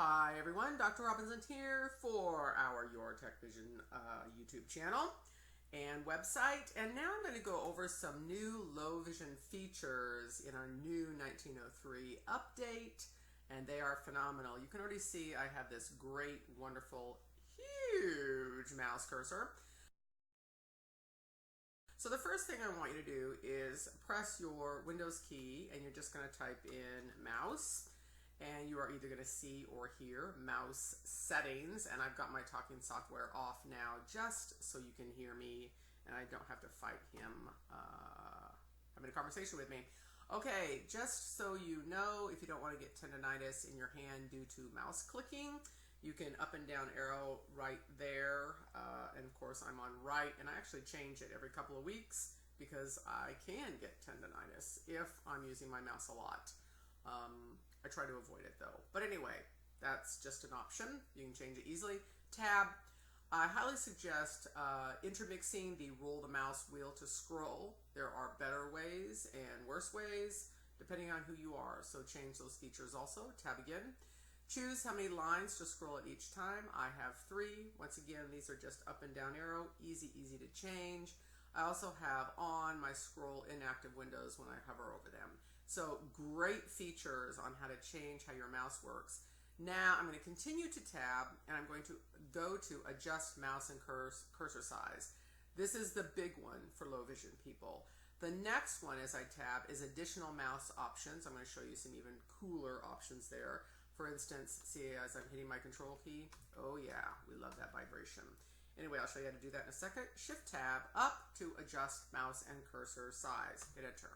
Hi everyone, Dr. Robinson here for our Your Tech Vision YouTube channel and website. And now I'm going to go over some new low vision features in our new 1903 update, and they are phenomenal. You can already see I have this great, wonderful, huge mouse cursor. So the first thing I want you to do is press your Windows key, and you're just going to type in mouse. And you are either going to see or hear mouse settings, and I've got my talking software off now just so you can hear me and I don't have to fight him having a conversation with me. Okay, just so you know, if you don't want to get tendonitis in your hand due to mouse clicking, you can up and down arrow right there, and of course I'm on right, and I actually change it every couple of weeks because I can get tendonitis if I'm using my mouse a lot. I try to avoid it though. But anyway, that's just an option. You can change it easily. Tab. I highly suggest intermixing the roll the mouse wheel to scroll. There are better ways and worse ways depending on who you are. So change those features also. Tab again. Choose how many lines to scroll at each time. I have 3. Once again, these are just up and down arrow. Easy to change. I also have on my scroll inactive windows when I hover over them. So great features on how to change how your mouse works. Now I'm going to continue to tab, and I'm going to go to adjust mouse and cursor size. This is the big one for low vision people. The next one as I tab is additional mouse options. I'm going to show you some even cooler options there. For instance, see as I'm hitting my control key, oh yeah, we love that vibration. Anyway, I'll show you how to do that in a second. Shift tab up to adjust mouse and cursor size. Hit enter.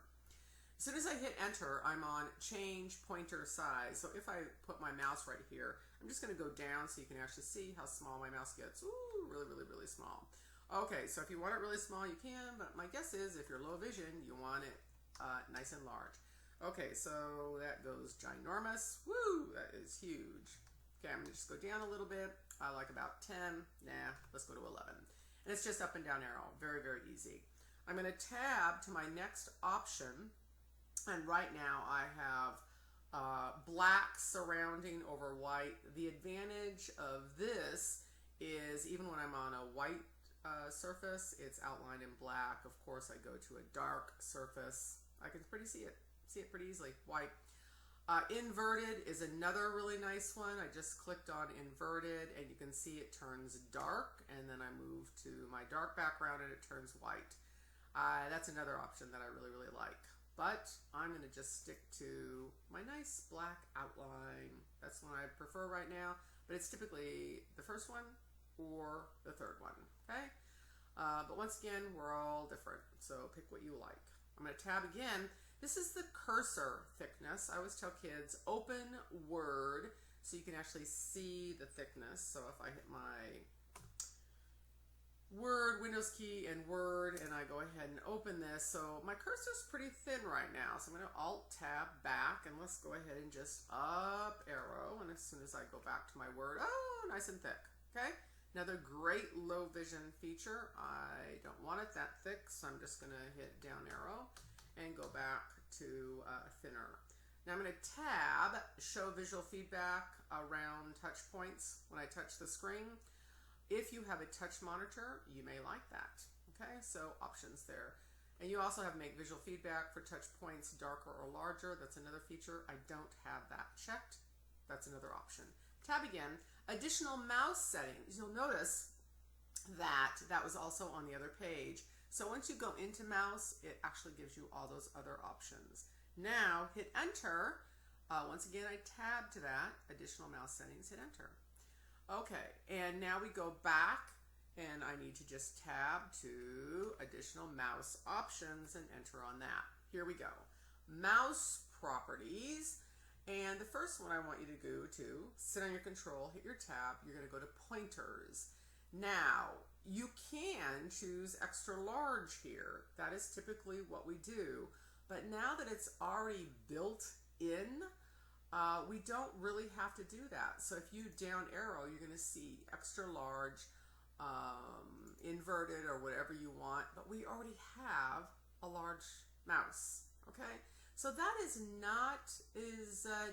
As soon as I hit enter, I'm on change pointer size. So if I put my mouse right here, I'm just going to go down so you can actually see how small my mouse gets. Ooh, really small. Okay, so if you want it really small, you can, but my guess is if you're low vision, you want it nice and large. Okay, so that goes ginormous. Woo, that is huge. Okay, I'm going to just go down a little bit. I like about 10. Nah, let's go to 11. And it's just up and down arrow. Very easy. I'm going to tab to my next option. And right now I have black surrounding over white. The advantage of this is even when I'm on a white surface, it's outlined in black. Of course, I go to a dark surface. I can see it pretty easily, white. Inverted is another really nice one. I just clicked on inverted, and you can see it turns dark, and then I move to my dark background and it turns white. That's another option that I really like. But I'm going to just stick to my nice black outline. That's the one I prefer right now. But it's typically the first one or the third one. Okay? But once again, we're all different. So pick what you like. I'm going to tab again. This is the cursor thickness. I always tell kids, open Word so you can actually see the thickness. So if I hit my Word, Windows key, and Word, and I go ahead and open this. So my cursor's pretty thin right now. So I'm going to Alt-Tab back, and let's go ahead and just up arrow. And as soon as I go back to my Word, oh, nice and thick. Okay? Another great low vision feature. I don't want it that thick, so I'm just going to hit down arrow and go back to thinner. Now I'm going to tab show visual feedback around touch points when I touch the screen. If you have a touch monitor, you may like that. Okay, so options there. And you also have make visual feedback for touch points darker or larger. That's another feature. I don't have that checked. That's another option. Tab again. Additional mouse settings. You'll notice that that was also on the other page. So once you go into mouse, it actually gives you all those other options. Now hit enter. Once again, I tab to that. Additional mouse settings, hit enter. Okay, and now we go back, and I need to just tab to additional mouse options and enter on that. Here we go. Mouse properties, and the first one I want you to go to, sit on your control, hit your tab, you're going to go to pointers. Now, you can choose extra large here. That is typically what we do, but now that it's already built in, we don't really have to do that. So if you down arrow, you're going to see extra large, inverted, or whatever you want, but we already have a large mouse. Okay, so that is not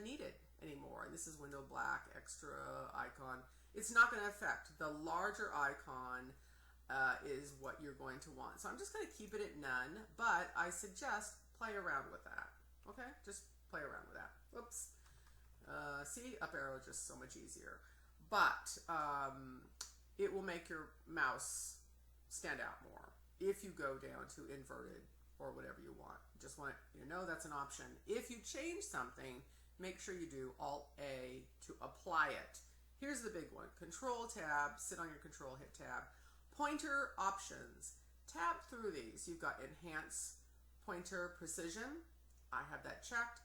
needed anymore. And this is window black, extra icon. It's not going to affect. The larger icon is what you're going to want. So I'm just going to keep it at none, but I suggest play around with that. Okay, just play around with that. Whoops. See, up arrow is just so much easier. But it will make your mouse stand out more if you go down to inverted or whatever you want. Just want you to know that's an option. If you change something, make sure you do Alt-A to apply it. Here's the big one. Control-Tab, sit on your control, hit Tab. Pointer options. Tab through these. You've got Enhance Pointer Precision. I have that checked.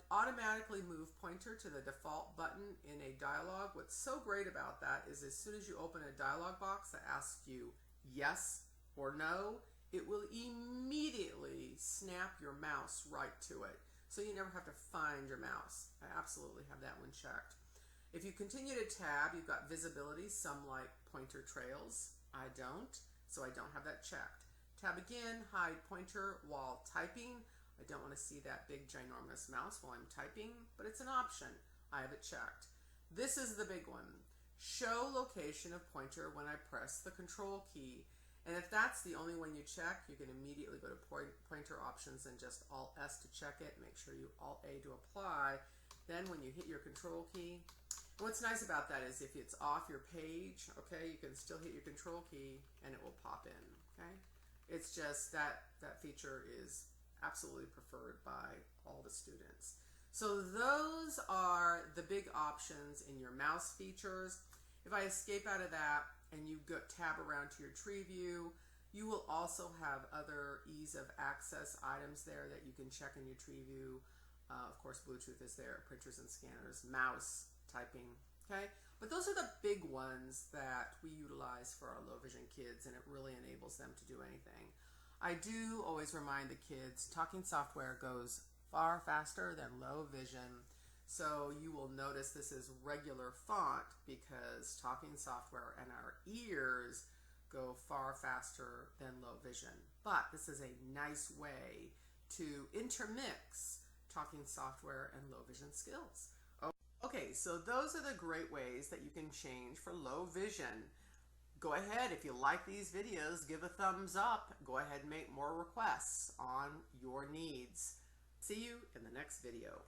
Automatically move pointer to the default button in a dialog. What's so great about that is as soon as you open a dialog box that asks you yes or no, it will immediately snap your mouse right to it. So you never have to find your mouse. I absolutely have that one checked. If you continue to tab, you've got visibility. Some like pointer trails. I don't, so I don't have that checked. Tab again, hide pointer while typing. I don't want to see that big ginormous mouse while I'm typing, but it's an option. I have it checked. This is the big one. Show location of pointer when I press the control key. And if that's the only one you check, you can immediately go to pointer options and just Alt-S to check it. Make sure you Alt-A to apply. Then when you hit your control key, and what's nice about that is if it's off your page, okay, you can still hit your control key and it will pop in, okay? It's just that feature is absolutely preferred by all the students. So those are the big options in your mouse features. If I escape out of that and you go tab around to your tree view, you will also have other ease of access items there that you can check in your tree view. Of course, Bluetooth is there, printers and scanners, mouse, typing, okay? But those are the big ones that we utilize for our low vision kids, and it really enables them to do anything. I do always remind the kids, talking software goes far faster than low vision. So you will notice this is regular font because talking software and our ears go far faster than low vision. But this is a nice way to intermix talking software and low vision skills. Okay, so those are the great ways that you can change for low vision. Go ahead, if you like these videos, give a thumbs up. Go ahead and make more requests on your needs. See you in the next video.